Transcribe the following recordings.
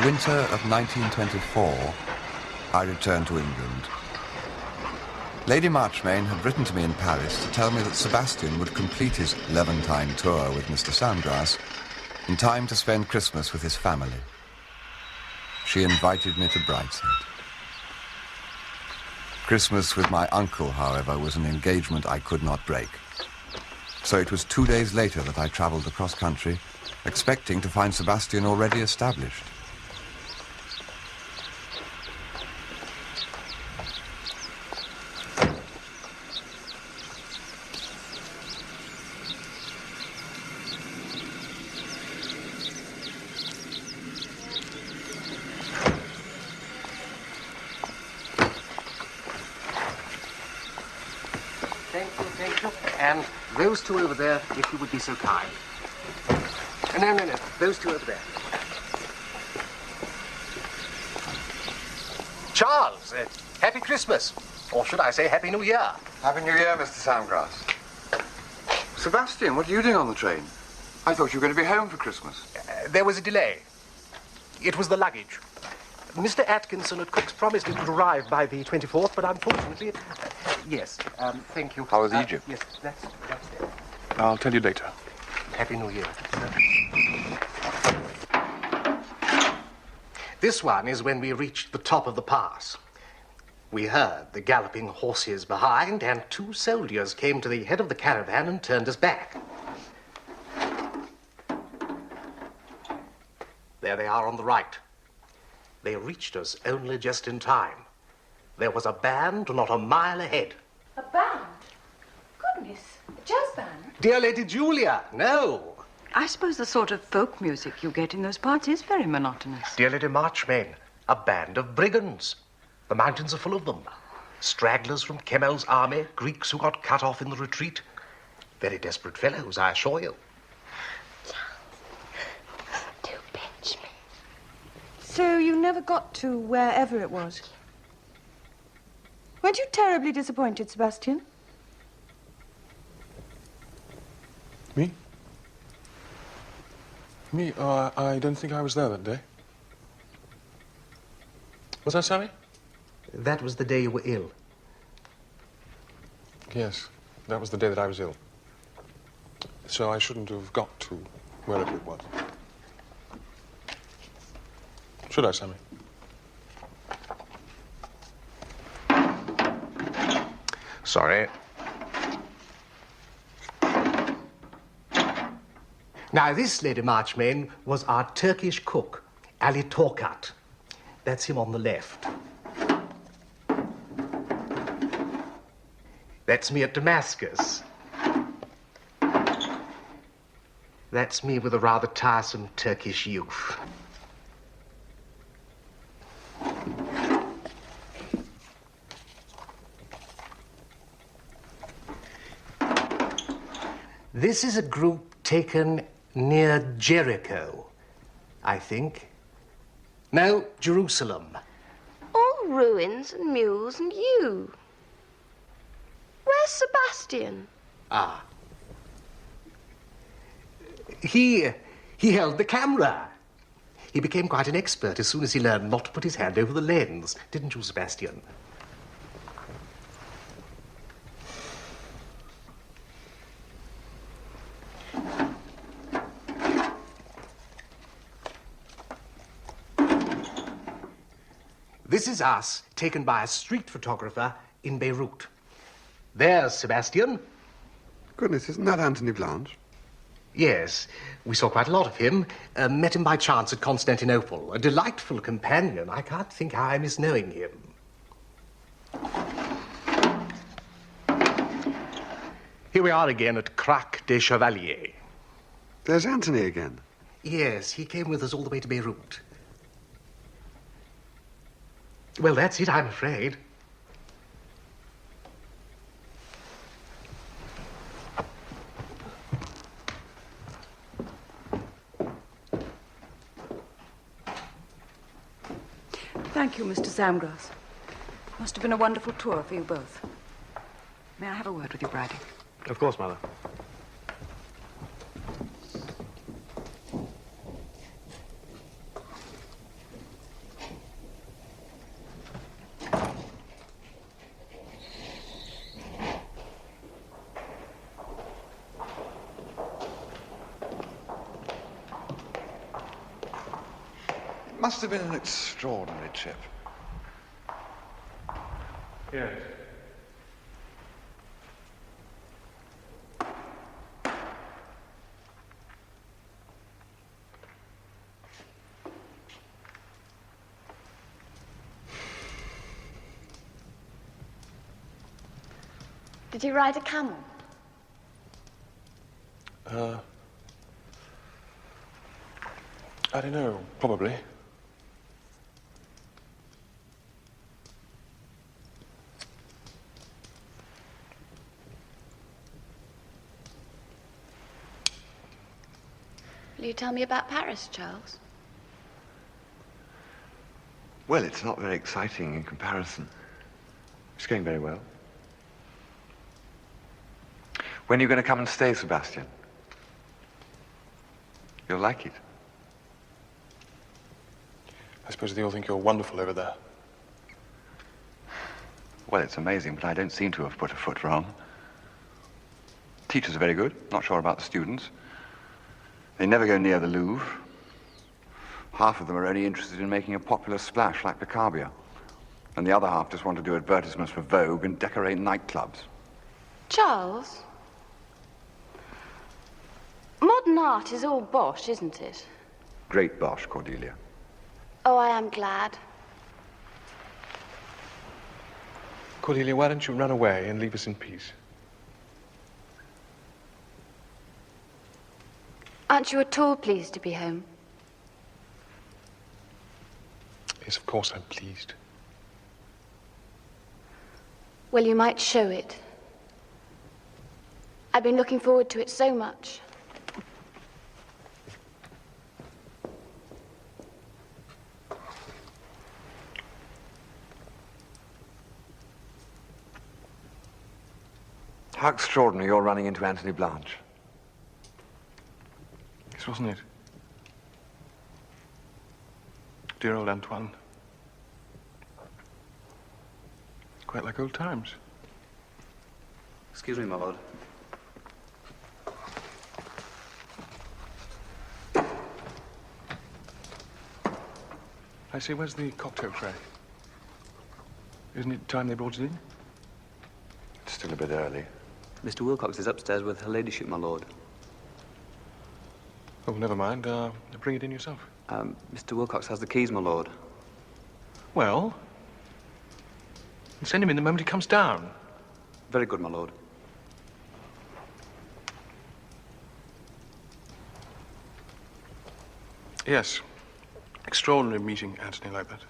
winter of 1924, I returned to England. Lady Marchmain had written to me in Paris to tell me that Sebastian would complete his Levantine tour with Mr. Sandgrass in time to spend Christmas with his family. She invited me to Brideshead. Christmas with my uncle, however, was an engagement I could not break. So it was 2 days later that I travelled across country, expecting to find Sebastian already established. Thank you. And those two over there, if you would be so kind. No. Those two over there. Charles, Happy Christmas. Or should I say Happy New Year? Happy New Year, Mr. Sandgrass. Sebastian, what are you doing on the train? I thought you were going to be home for Christmas. There was a delay. It was the luggage. Mr. Atkinson at Cook's promised it would arrive by the 24th, but unfortunately... yes, thank you. How was Egypt? Yes, that's there. I'll tell you later. Happy New Year. This one is when we reached the top of the pass. We heard the galloping horses behind, and 2 soldiers came to the head of the caravan and turned us back. There they are on the right. They reached us only just in time. There was a band not a mile ahead. A band? Goodness, a jazz band? Dear Lady Julia, no. I suppose the sort of folk music you get in those parts is very monotonous. Dear Lady Marchmain, a band of brigands. The mountains are full of them. Stragglers from Kemel's army, Greeks who got cut off in the retreat. Very desperate fellows, I assure you. Do pinch me. So you never got to wherever it was? Weren't you terribly disappointed, Sebastian? Me? Me? Oh, I don't think I was there that day. Was I, Sammy? That was the day you were ill. Yes, that was the day that I was ill. So I shouldn't have got to wherever it was. Should I, Sammy? Sorry. Now, this, Lady Marchmain, was our Turkish cook, Ali Torkat. That's him on the left. That's me at Damascus. That's me with a rather tiresome Turkish youth. This is a group taken near Jericho, I think. No, Jerusalem. All ruins and mules and you. Where's Sebastian? Ah. He held the camera. He became quite an expert as soon as he learned not to put his hand over the lens. Didn't you, Sebastian? This is us, taken by a street photographer in Beirut. There's Sebastian. Goodness, isn't that Anthony Blanche? Yes, we saw quite a lot of him. Met him by chance at Constantinople. A delightful companion. I can't think how I miss knowing him. Here we are again at Crac des Chevaliers. There's Anthony again. Yes, he came with us all the way to Beirut. Well, that's it, I'm afraid. Thank you, Mr. Sandgrass. Must have been a wonderful tour for you both. May I have a word with you, Bridie? Of course, Mother. must have been an extraordinary trip. Yes. Did you ride a camel? I don't know, probably. Will you tell me about Paris, Charles? Well, it's not very exciting in comparison. It's going very well. When are you going to come and stay, Sebastian? You'll like it. I suppose they all think you're wonderful over there. Well, it's amazing, but I don't seem to have put a foot wrong. Teachers are very good. Not sure about the students. They never go near the Louvre. Half of them are only interested in making a popular splash like Picabia. And the other half just want to do advertisements for Vogue and decorate nightclubs. Charles? Modern art is all bosh, isn't it? Great bosh, Cordelia. Oh, I am glad. Cordelia, why don't you run away and leave us in peace? Aren't you at all pleased to be home? Yes, of course I'm pleased. Well, you might show it. I've been looking forward to it so much. How extraordinary you're running into Anthony Blanche. This wasn't it. Dear old Antoine. Quite like old times. Excuse me, my lord. I say, where's the cocktail tray? Isn't it time they brought it in? It's still a bit early. Mr. Wilcox is upstairs with her ladyship, my lord. Oh, never mind. Bring it in yourself. Mr. Wilcox has the keys, my lord. Well, send him in the moment he comes down. Very good, my lord. Yes. Extraordinary meeting Anthony like that.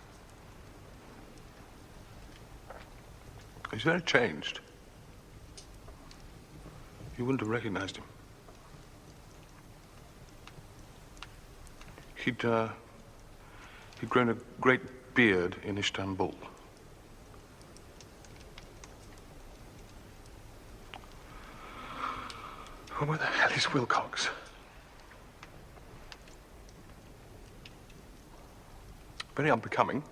He's very changed. You wouldn't have recognized him. He'd grown a great beard in Istanbul. Well, where the hell is Wilcox? Very unbecoming,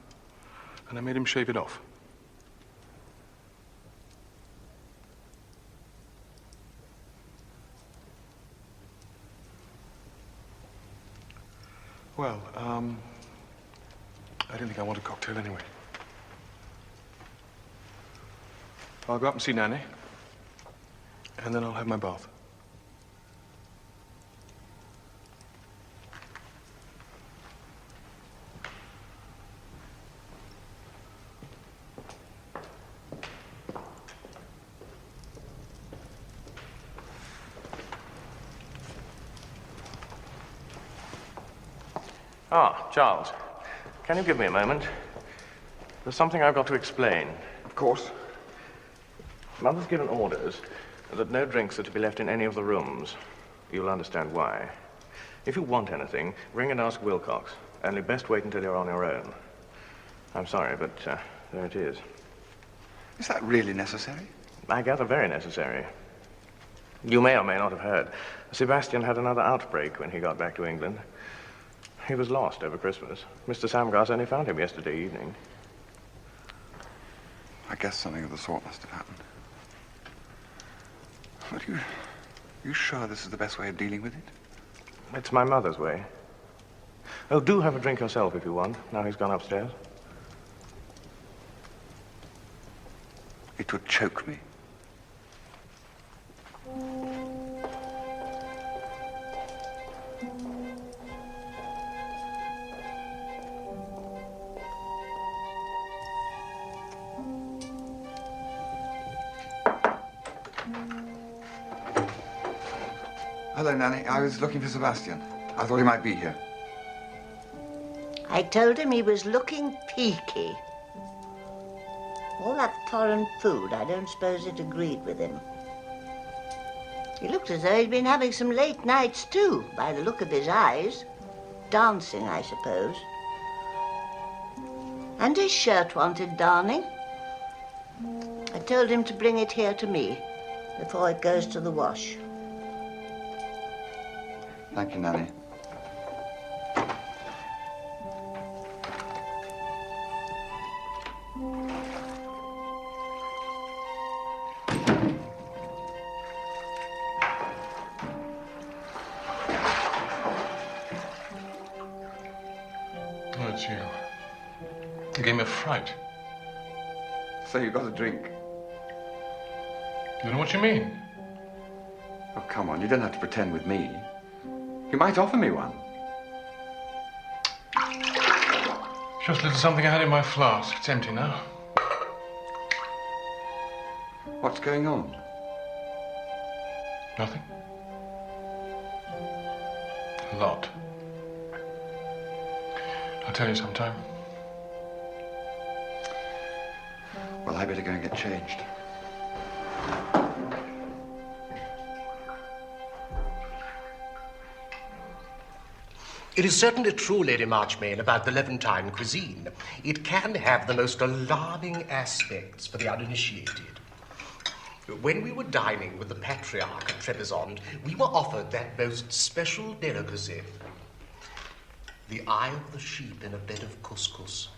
and I made him shave it off. Well, I don't think I want a cocktail anyway. I'll go up and see Nanny, and then I'll have my bath. Ah, Charles, can you give me a moment? There's something I've got to explain. Of course. Mother's given orders that no drinks are to be left in any of the rooms. You'll understand why. If you want anything, ring and ask Wilcox. Only best wait until you're on your own. I'm sorry, but there it is. Is that really necessary? I gather very necessary. You may or may not have heard. Sebastian had another outbreak when he got back to England. He was lost over Christmas. Mr. Samgrass only found him yesterday evening. I guess something of the sort must have happened. But you sure this is the best way of dealing with it? It's my mother's way. Oh, do have a drink yourself if you want. Now he's gone upstairs. It would choke me. Hello, Nanny. I was looking for Sebastian. I thought he might be here. I told him he was looking peaky. All that foreign food, I don't suppose it agreed with him. He looked as though he'd been having some late nights, too, by the look of his eyes. Dancing, I suppose. And his shirt wanted darning. I told him to bring it here to me before it goes to the wash. Thank you, Nanny. Oh, it's you. You gave me a fright. So you got a drink? You know what you mean? Oh, come on. You don't have to pretend with me. You might offer me one. Just a little something I had in my flask. It's empty now. What's going on? Nothing. A lot. I'll tell you sometime. Well, I better go and get changed. It is certainly true, Lady Marchmain, about the Levantine cuisine. It can have the most alarming aspects for the uninitiated. When we were dining with the Patriarch at Trebizond, we were offered that most special delicacy, the eye of the sheep in a bed of couscous.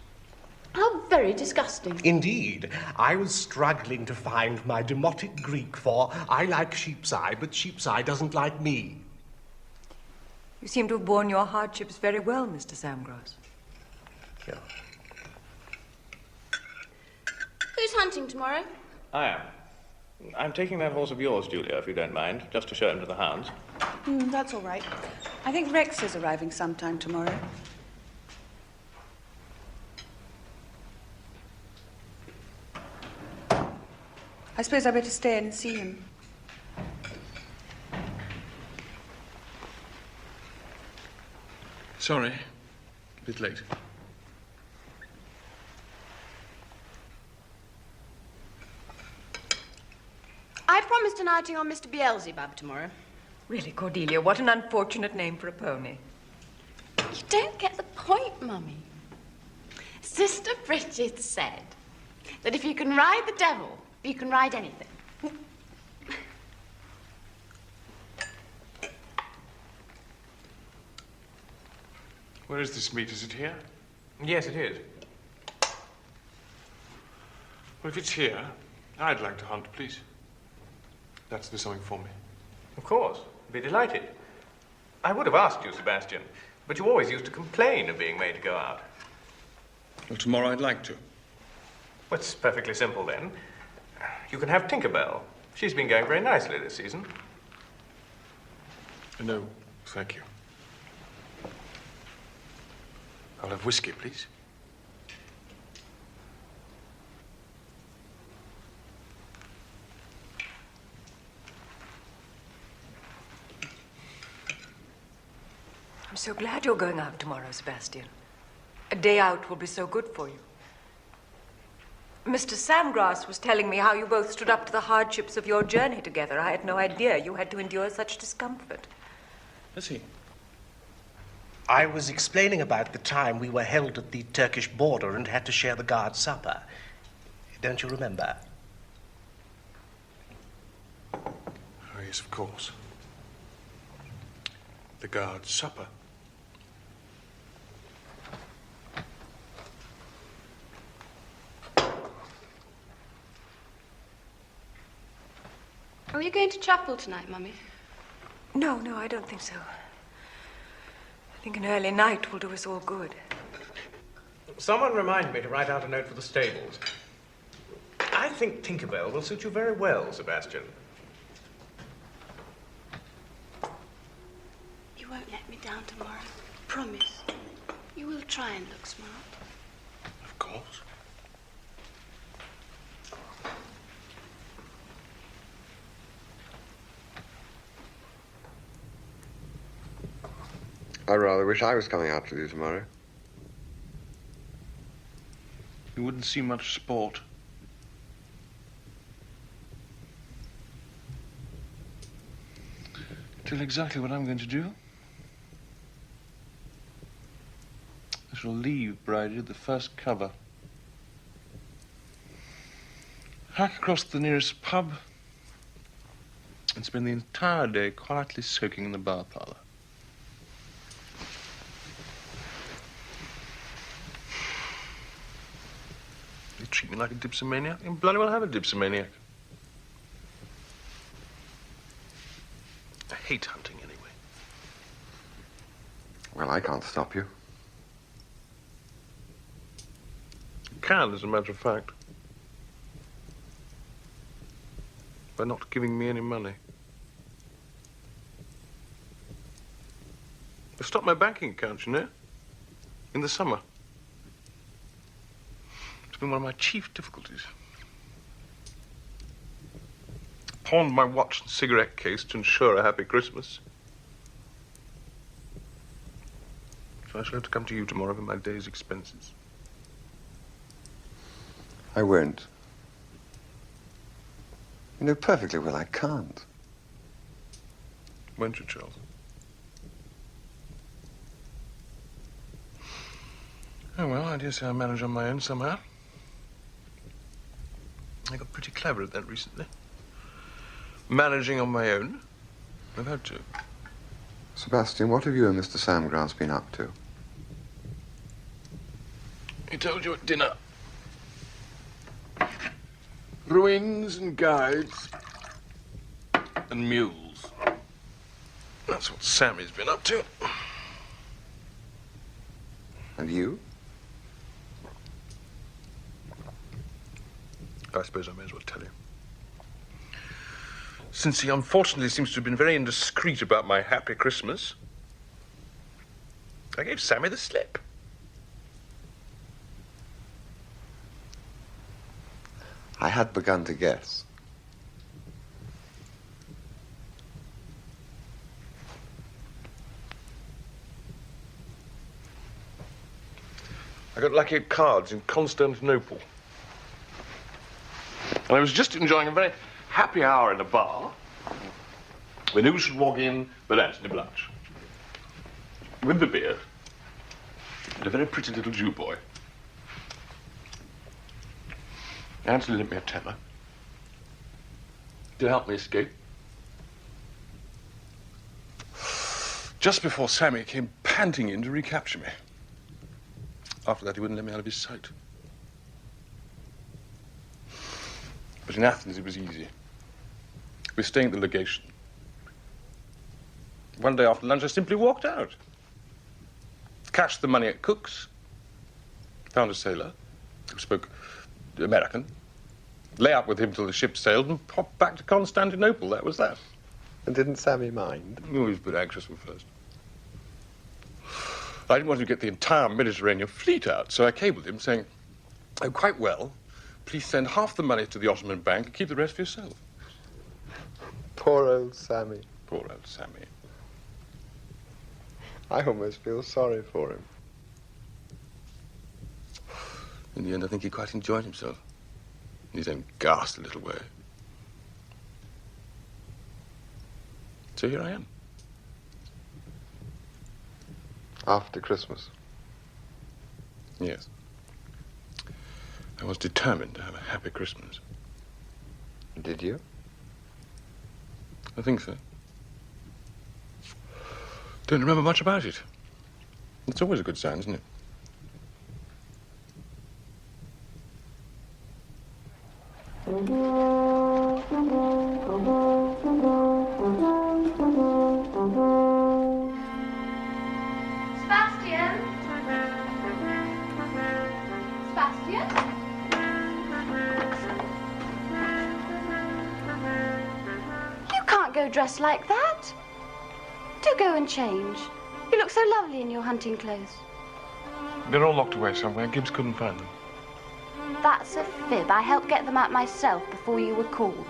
How very disgusting. Indeed, I was struggling to find my demotic Greek for I like sheep's eye, but sheep's eye doesn't like me. You seem to have borne your hardships very well, Mr. Samgross. Yeah. Who's hunting tomorrow? I am. I'm taking that horse of yours, Julia, if you don't mind, just to show him to the hounds. That's all right. I think Rex is arriving sometime tomorrow. I suppose I better stay in and see him. Sorry. A bit late. I promised an outing on Mr. Beelzebub tomorrow. Really, Cordelia, what an unfortunate name for a pony. You don't get the point, Mummy. Sister Bridget said that if you can ride the devil, you can ride anything. Where is this meet? Is it here? Yes, it is. Well, if it's here, I'd like to hunt, please. That's do something for me. Of course. Be delighted. I would have asked you, Sebastian, but you always used to complain of being made to go out. Well, tomorrow I'd like to. Well, it's perfectly simple, then. You can have Tinkerbell. She's been going very nicely this season. No, thank you. I'll have whiskey, please. I'm so glad you're going out tomorrow, Sebastian. A day out will be so good for you. Mr. Samgrass was telling me how you both stood up to the hardships of your journey together. I had no idea you had to endure such discomfort. Has he? I was explaining about the time we were held at the Turkish border and had to share the guard's supper. Don't you remember? Oh, yes, of course. The guard's supper. Are you going to chapel tonight, Mummy? No, I don't think so. think an early night will do us all good. Someone remind me to write out a note for the stables. I think Tinkerbell will suit you very well, Sebastian. You won't let me down tomorrow. Promise. You will try and look smart. Of course. I rather wish I was coming out with you tomorrow. You wouldn't see much sport. Tell you exactly what I'm going to do. I shall leave Brideshead the first cover. Hack across to the nearest pub and spend the entire day quietly soaking in the bar parlour. You treat me like a dipsomaniac, you bloody well have a dipsomaniac. I hate hunting anyway. Well, I can't stop you. You can, as a matter of fact. By not giving me any money. I stopped my banking account, you know, in the summer. It's been one of my chief difficulties. Pawned my watch and cigarette case to ensure a happy Christmas. So I shall have to come to you tomorrow for my day's expenses. I won't. You know perfectly well I can't. Won't you, Charles? Oh, well, I dare say I manage on my own somehow. I got pretty clever at that recently. Managing on my own. I've had to. Sebastian, what have you and Mr. Samgrass been up to? He told you at dinner. Ruins and guides and mules. That's what Sammy's been up to. And you? I suppose I may as well tell you. Since he unfortunately seems to have been very indiscreet about my happy Christmas, I gave Sammy the slip. I had begun to guess. I got lucky at cards in Constantinople. And I was just enjoying a very happy hour in a bar when who should walk in but Anthony Blanche. With the beard and a very pretty little Jew boy. Anthony lent me a tenner to help me escape. Just before Sammy came panting in to recapture me. After that, he wouldn't let me out of his sight. But in Athens, it was easy. We were staying at the legation. One day after lunch, I simply walked out. Cashed the money at Cook's. Found a sailor who spoke American. Lay up with him till the ship sailed and popped back to Constantinople. That was that. And didn't Sammy mind? He was a bit anxious at first. I didn't want to get the entire Mediterranean fleet out, so I cabled him saying, "Oh, quite well. Please send half the money to the Ottoman Bank and keep the rest for yourself." Poor old Sammy. Poor old Sammy. I almost feel sorry for him. In the end, I think he quite enjoyed himself. In his own ghastly little way. So here I am. After Christmas. Yes. I was determined to have a happy Christmas. Did you? I think so. Don't remember much about it. It's always a good sign, isn't it? go dressed like that. Do go and change. You look so lovely in your hunting clothes. They're all locked away somewhere. Gibbs couldn't find them. That's a fib. I helped get them out myself before you were called.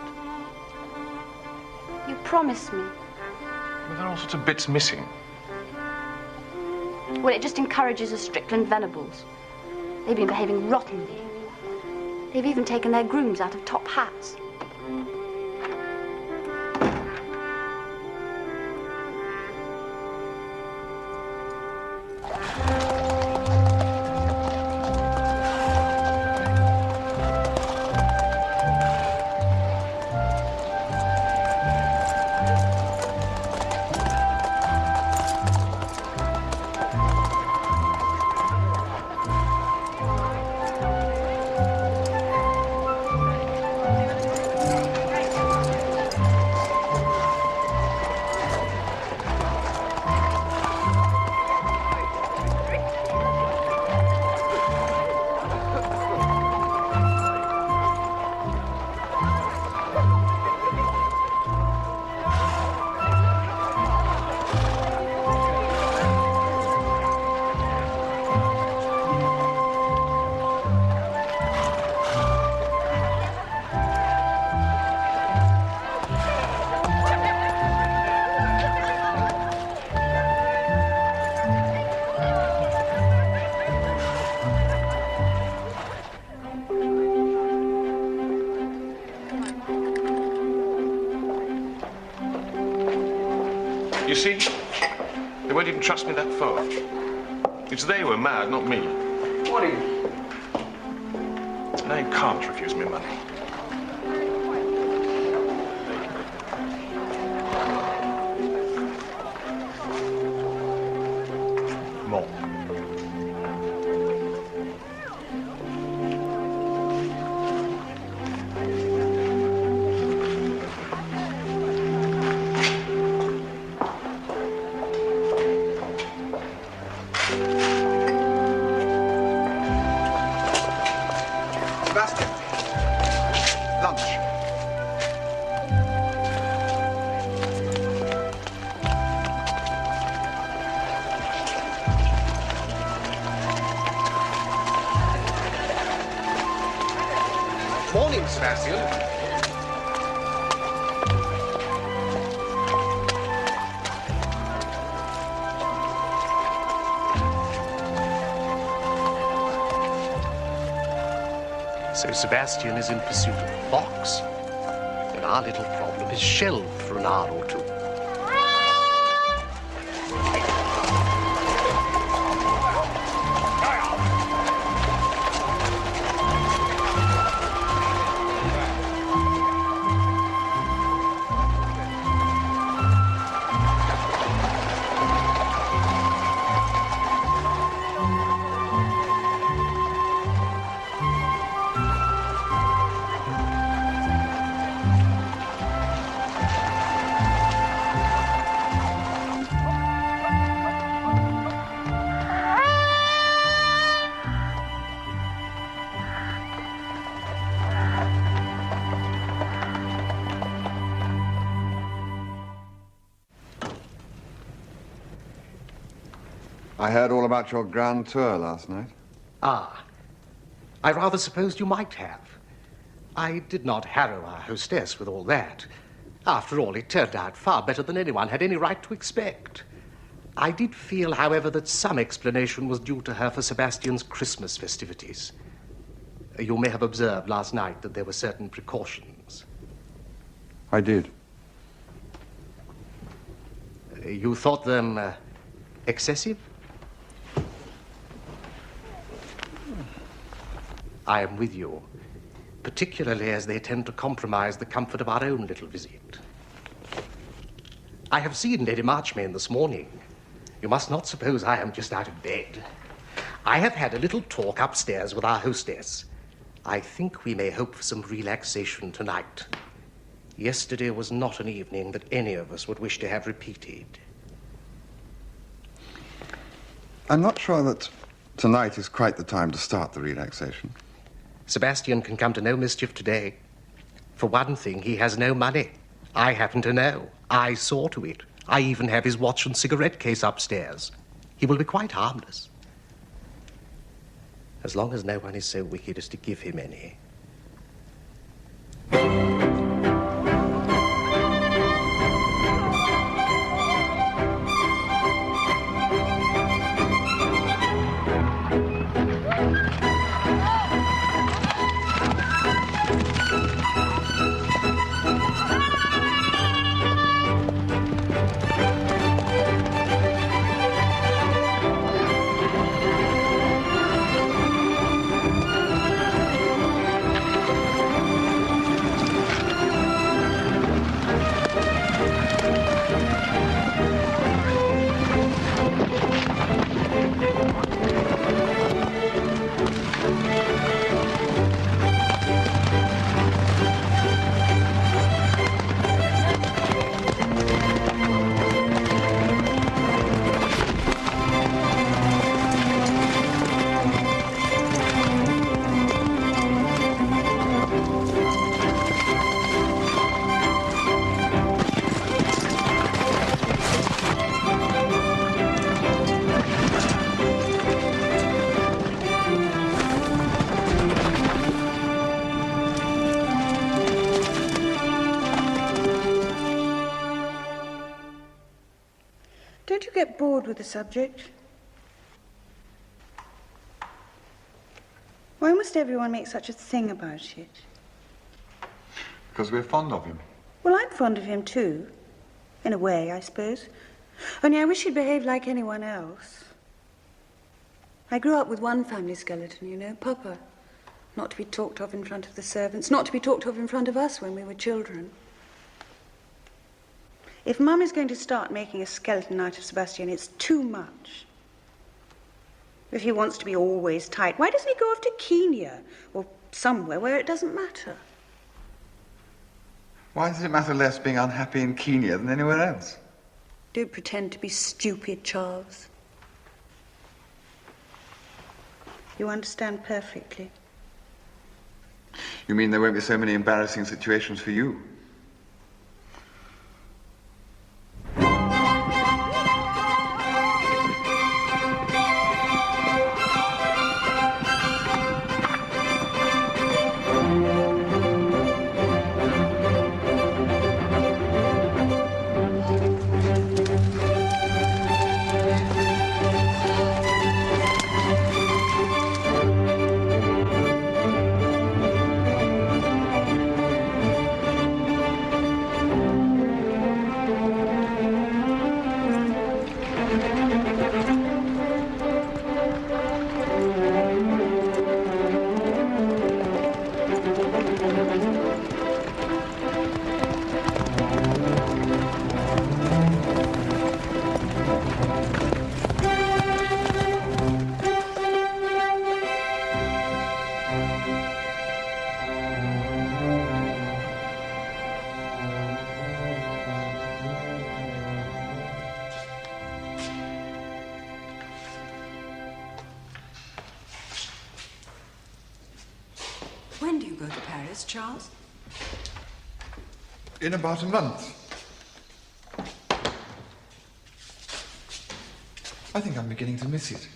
You promised me. Well, there are all sorts of bits missing. Well, it just encourages the Strickland Venables. They've been behaving rottenly. They've even taken their grooms out of top hats. You see, they won't even trust me that far. It's they who are mad, not me. What are you? Now you can't refuse me money. More. Sebastian, lunch. Morning, Sebastian. So Sebastian is in pursuit of the fox, and our little problem is shelved for an hour or two. I heard all about your grand tour last night. Ah, I rather supposed you might have. I did not harrow our hostess with all that. After all, it turned out far better than anyone had any right to expect. I did feel, however, that some explanation was due to her for Sebastian's Christmas festivities. You may have observed last night that there were certain precautions. I did. You thought them excessive? I am with you, particularly as they tend to compromise the comfort of our own little visit. I have seen Lady Marchmain this morning. You must not suppose I am just out of bed. I have had a little talk upstairs with our hostess. I think we may hope for some relaxation tonight. Yesterday was not an evening that any of us would wish to have repeated. I'm not sure that tonight is quite the time to start the relaxation. Sebastian can come to no mischief today. For one thing, he has no money. I happen to know. I saw to it. I even have his watch and cigarette case upstairs. He will be quite harmless. As long as no one is so wicked as to give him any. Don't you get bored with the subject? Why must everyone make such a thing about it? Because we're fond of him. Well, I'm fond of him too. In a way, I suppose. Only I wish he'd behaved like anyone else. I grew up with one family skeleton, you know, Papa. Not to be talked of in front of the servants, not to be talked of in front of us when we were children. If Mum is going to start making a skeleton out of Sebastian, it's too much. If he wants to be always tight, why doesn't he go off to Kenya or somewhere where it doesn't matter? Why does it matter less being unhappy in Kenya than anywhere else? Don't pretend to be stupid, Charles. You understand perfectly. You mean there won't be so many embarrassing situations for you? When do you go to Paris, Charles? In about a month. I think I'm beginning to miss it.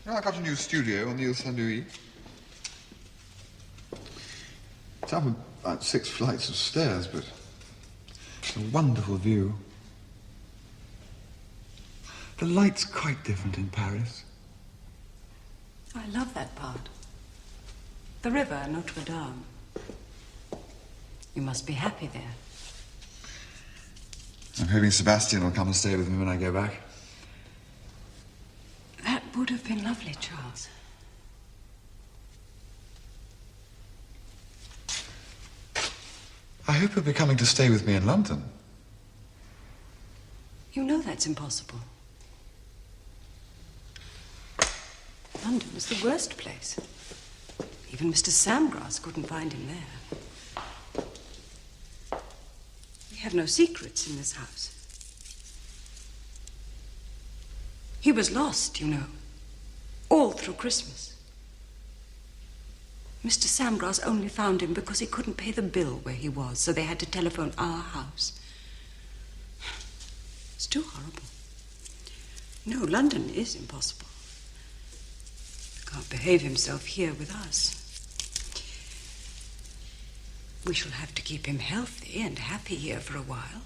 Now, I got a new studio on the Ile Saint-Louis. It's up about 6 flights of stairs, but it's a wonderful view. The light's quite different in Paris. I love that part. The river, Notre Dame. You must be happy there. I'm hoping Sebastian will come and stay with me when I go back. That would have been lovely, Charles. I hope he'll be coming to stay with me in London. You know that's impossible. London was the worst place. Even Mr. Samgrass couldn't find him there. We have no secrets in this house. He was lost, you know, all through Christmas. Mr. Samgrass only found him because he couldn't pay the bill where he was, so they had to telephone our house. It's too horrible. No, London is impossible. He can't behave himself here with us. We shall have to keep him healthy and happy here for a while,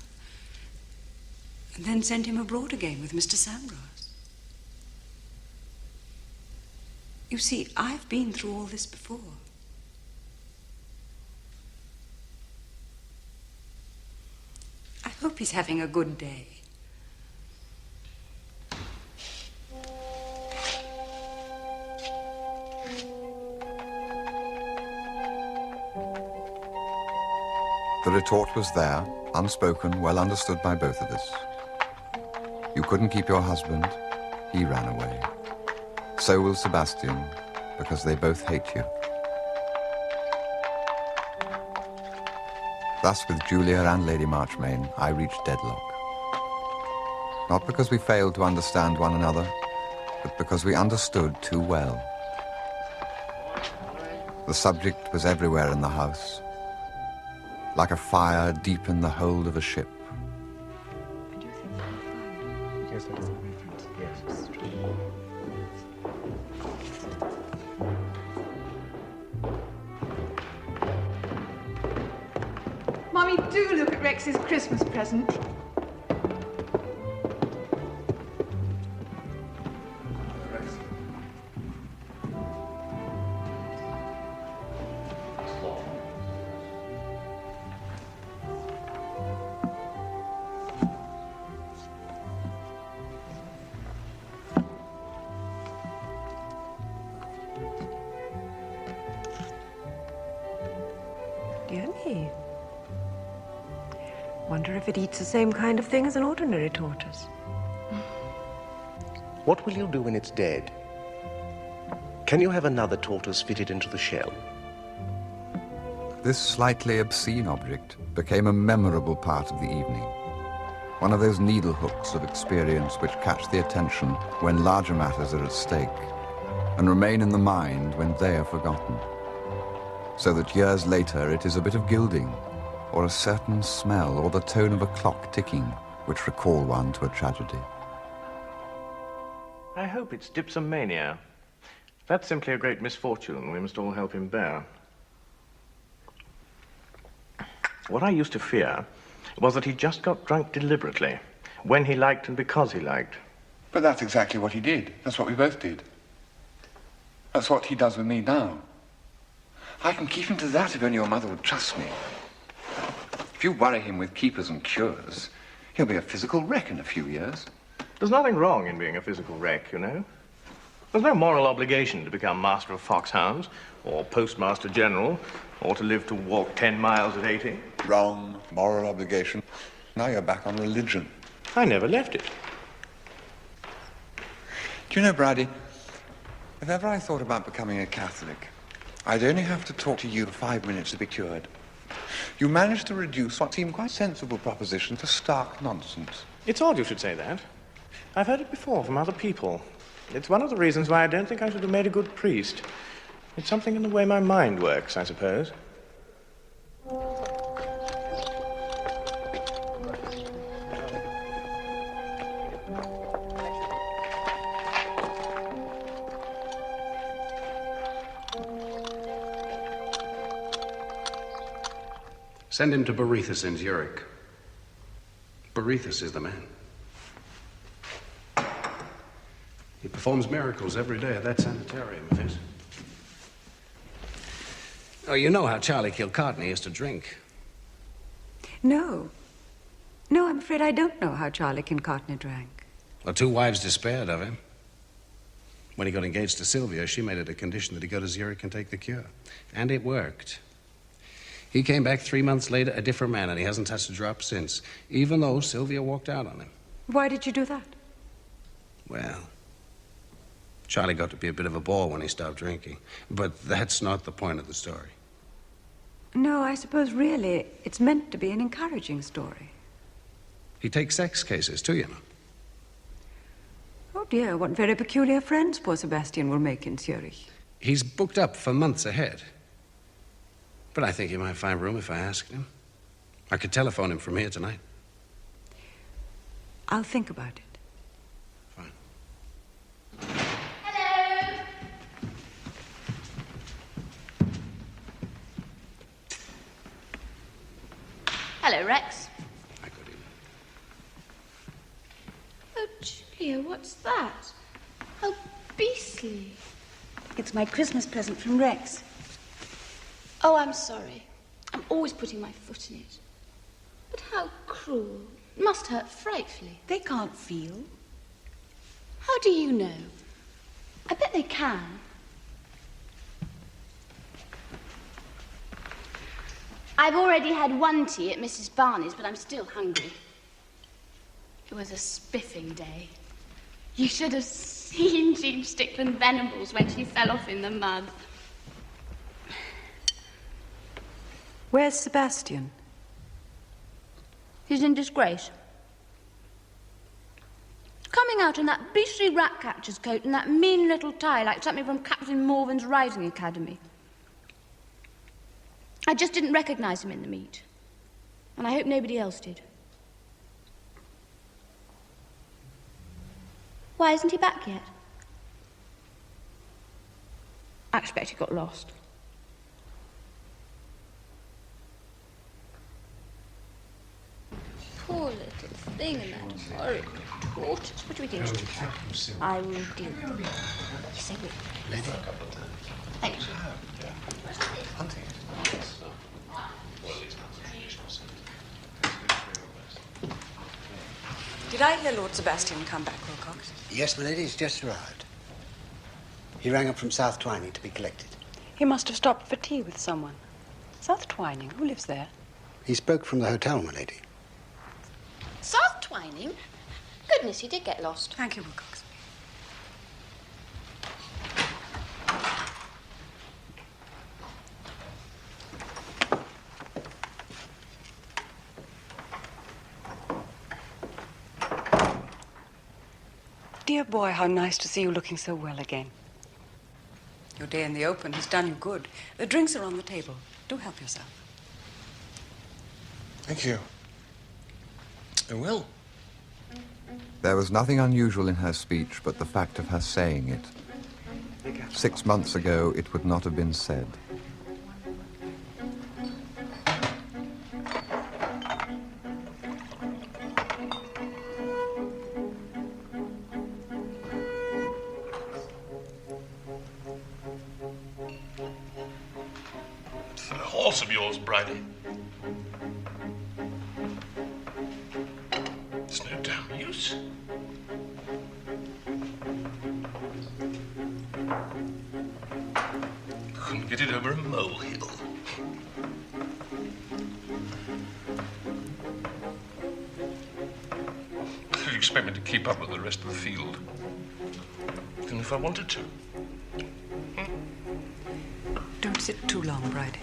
and then send him abroad again with Mr. Samgrass. You see, I've been through all this before. I hope he's having a good day. The retort was there, unspoken, well understood by both of us. You couldn't keep your husband, he ran away. So will Sebastian, because they both hate you. Thus, with Julia and Lady Marchmain, I reached deadlock. Not because we failed to understand one another, but because we understood too well. The subject was everywhere in the house, like a fire deep in the hold of a ship. I do think you'll find. Yes, that is a reference. Yes. Mummy, do look at Rex's Christmas present. Dear me. Wonder if it eats the same kind of thing as an ordinary tortoise. What will you do when it's dead? Can you have another tortoise fitted into the shell? This slightly obscene object became a memorable part of the evening. One of those needle hooks of experience which catch the attention when larger matters are at stake and remain in the mind when they are forgotten. So that years later it is a bit of gilding, or a certain smell, or the tone of a clock ticking, which recall one to a tragedy. I hope it's dipsomania. That's simply a great misfortune we must all help him bear. What I used to fear was that he just got drunk deliberately, when he liked and because he liked. But that's exactly what he did. That's what we both did. That's what he does with me now. I can keep him to that if only your mother would trust me. If you worry him with keepers and cures, he'll be a physical wreck in a few years. There's nothing wrong in being a physical wreck, you know. There's no moral obligation to become master of foxhounds, or postmaster general, or to live to walk 10 miles at 80. Wrong. Moral obligation. Now you're back on religion. I never left it. Do you know, Braddy, if ever I thought about becoming a Catholic, I'd only have to talk to you for 5 minutes to be cured. You managed to reduce what seemed quite a sensible proposition to stark nonsense. It's odd you should say that. I've heard it before from other people. It's one of the reasons why I don't think I should have made a good priest. It's something in the way my mind works, I suppose. Send him to Borethus in Zurich. Borethus is the man. He performs miracles every day at that sanitarium of his. Oh, you know how Charlie Kilcartney used to drink. No. No, I'm afraid I don't know how Charlie Kilcartney drank. Well, 2 wives despaired of him. When he got engaged to Sylvia, she made it a condition that he go to Zurich and take the cure. And it worked. He came back 3 months later, a different man, and he hasn't touched a drop since, even though Sylvia walked out on him. Why did you do that? Well, Charlie got to be a bit of a bore when he stopped drinking. But that's not the point of the story. No, I suppose really it's meant to be an encouraging story. He takes sex cases, too, you know. Oh, dear, what very peculiar friends poor Sebastian will make in Zurich. He's booked up for months ahead. But I think he might find room if I asked him. I could telephone him from here tonight. I'll think about it. Fine. Hello. Hello, Rex. Hi, good evening. Oh, Julia, what's that? How beastly. It's my Christmas present from Rex. Oh, I'm sorry. I'm always putting my foot in it. But how cruel. It must hurt frightfully. They can't feel. How do you know? I bet they can. I've already had one tea at Mrs. Barney's, but I'm still hungry. It was a spiffing day. You should have seen Jean Stickland Venables when she fell off in the mud. Where's Sebastian? He's in disgrace. Coming out in that beastly rat-catcher's coat and that mean little tie like something from Captain Morven's Riding Academy. I just didn't recognize him in the meet. And I hope nobody else did. Why isn't he back yet? I expect he got lost. Poor little thing and that horrid tortoise. What do we do? I will do. Yes, I will. Thank you. Did I hear Lord Sebastian come back, Wilcox? Yes, my lady, he's just arrived. He rang up from South Twining to be collected. He must have stopped for tea with someone. South Twining? Who lives there? He spoke from the hotel, my lady. South Twining? Goodness, he did get lost. Thank you, Wilcox. Dear boy, how nice to see you looking so well again. Your day in the open has done you good. The drinks are on the table. Do help yourself. Thank you. I will. There was nothing unusual in her speech but the fact of her saying it. 6 months ago, it would not have been said. It's that horse of yours, Bridie. It's no damn use. Couldn't get it over a molehill. How do you expect me to keep up with the rest of the field? Even if I wanted to. Don't sit too long, Bridie.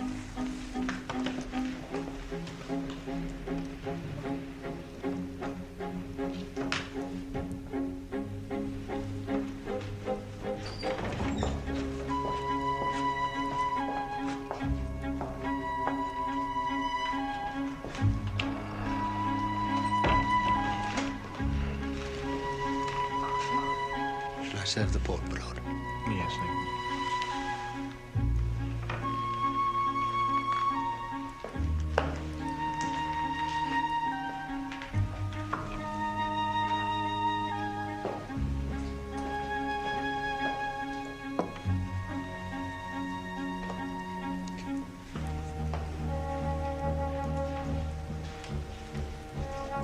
Shall I serve the port, my lord? Yes, thank you.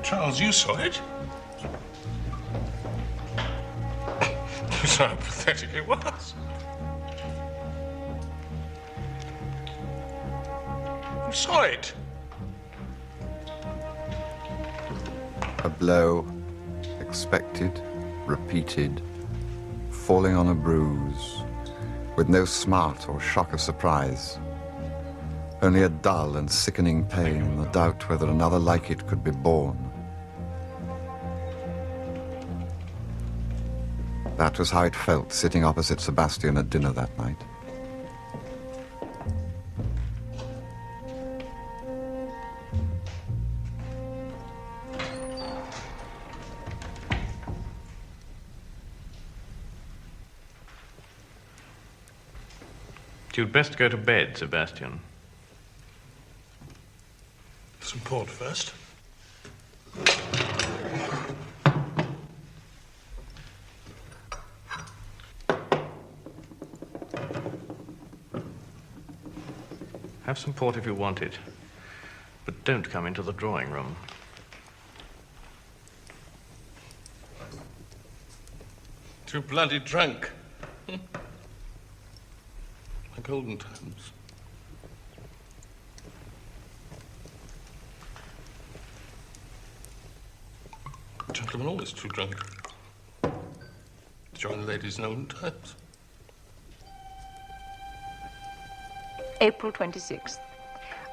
Charles, you saw it? You saw how pathetic it was. You saw it. A blow, expected, repeated, falling on a bruise, with no smart or shock of surprise. Only a dull and sickening pain, the doubt whether another like it could be borne. That was how it felt sitting opposite Sebastian at dinner that night. You'd best go to bed, Sebastian. Some port first. Have some port if you want it, but don't come into the drawing room. Too bloody drunk. Like olden times. Gentlemen always too drunk. To join the ladies in olden times. April 26th.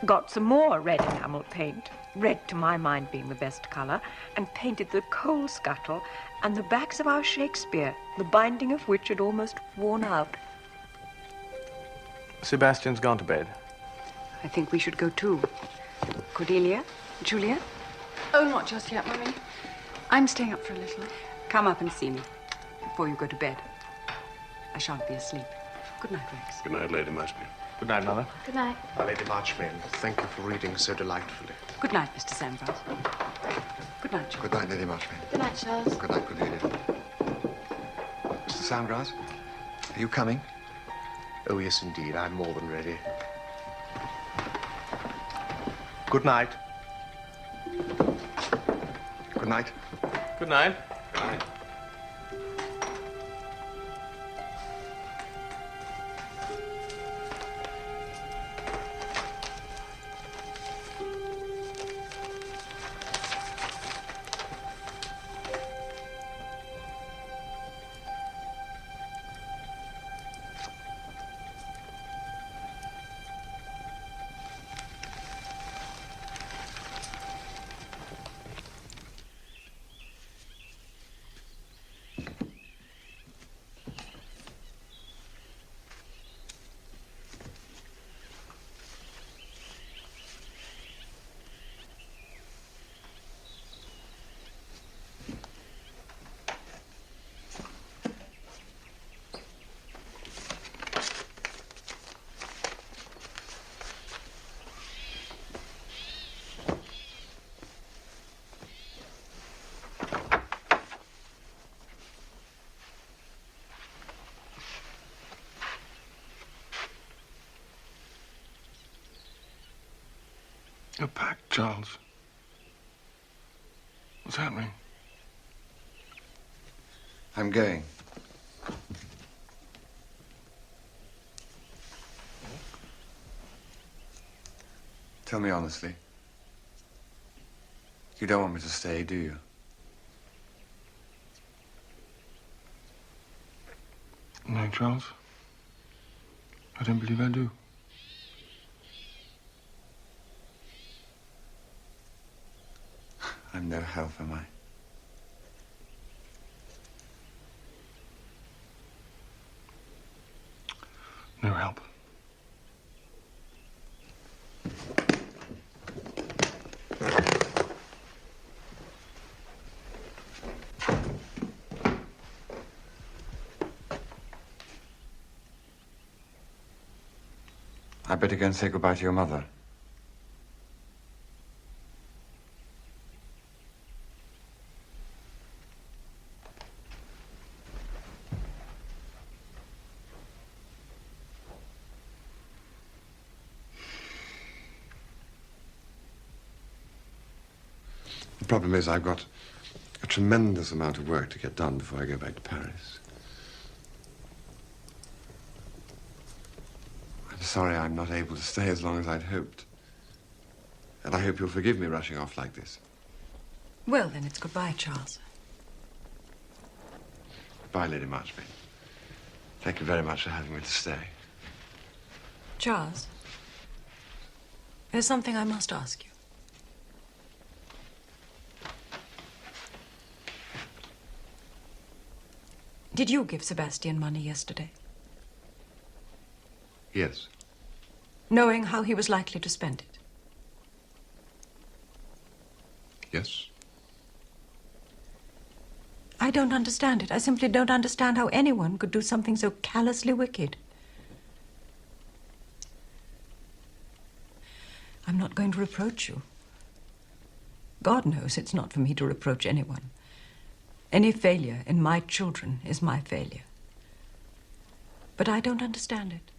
Got some more red enamel paint, red to my mind being the best color, and painted the coal scuttle and the backs of our Shakespeare, the binding of which had almost worn out. Sebastian's gone to bed. I think we should go too. Cordelia? Julia? Oh, not just yet, Mummy. I'm staying up for a little. Come up and see me before you go to bed. I shan't be asleep. Good night, Rex. Good night, Lady Marchmain. Good night, Mother. Good night. Lady Marchmain, thank you for reading so delightfully. Good night, Mr. Sandbrook. Good night, Charles. Good night, Lady Marchmain. Good night, Charles. Good night, Cordelia. Mr. Samgrass, are you coming? Oh, yes, indeed. I'm more than ready. Good night. Good night. Good night. Good night. You're packed, Charles. What's happening? I'm going. Tell me honestly. You don't want me to stay, do you? No, Charles. I don't believe I do. I'm no help, am I? No help. I better go and say goodbye to your mother. The problem is I've got a tremendous amount of work to get done before I go back to Paris. I'm sorry I'm not able to stay as long as I'd hoped. And I hope you'll forgive me rushing off like this. Well, then it's goodbye, Charles. Goodbye, Lady Marchmain. Thank you very much for having me to stay. Charles, there's something I must ask you. Did you give Sebastian money yesterday? Yes. Knowing how he was likely to spend it? Yes. I don't understand it. I simply don't understand how anyone could do something so callously wicked. I'm not going to reproach you. God knows it's not for me to reproach anyone. Any failure in my children is my failure. But I don't understand it.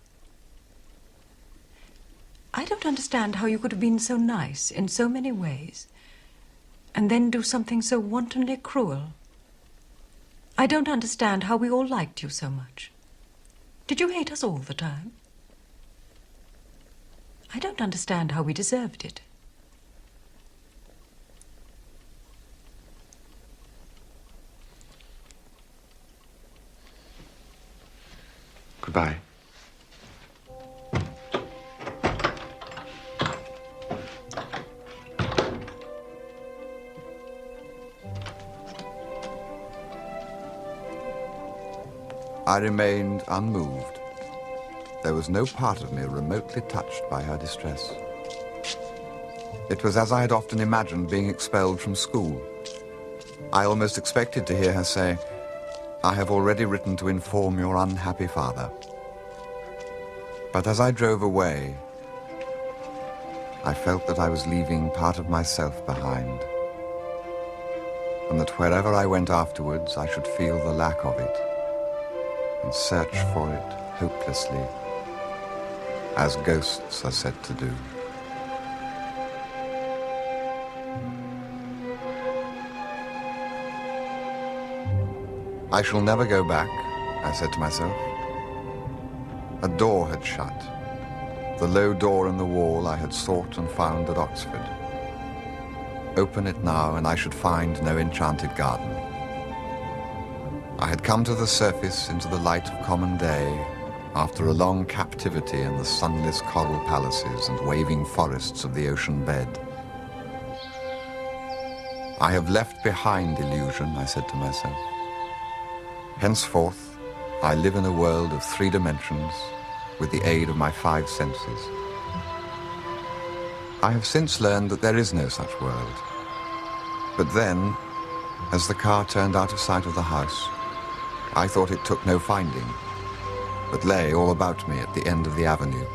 I don't understand how you could have been so nice in so many ways and then do something so wantonly cruel. I don't understand how we all liked you so much. Did you hate us all the time? I don't understand how we deserved it. Goodbye. I remained unmoved. There was no part of me remotely touched by her distress. It was as I had often imagined being expelled from school. I almost expected to hear her say, "I have already written to inform your unhappy father." But as I drove away, I felt that I was leaving part of myself behind, and that wherever I went afterwards, I should feel the lack of it and search for it hopelessly, as ghosts are said to do. I shall never go back, I said to myself. A door had shut, the low door in the wall I had sought and found at Oxford. Open it now, and I should find no enchanted garden. I had come to the surface into the light of common day after a long captivity in the sunless coral palaces and waving forests of the ocean bed. I have left behind illusion, I said to myself. Henceforth, I live in a world of 3 dimensions with the aid of my 5 senses. I have since learned that there is no such world. But then, as the car turned out of sight of the house, I thought it took no finding, but lay all about me at the end of the avenue.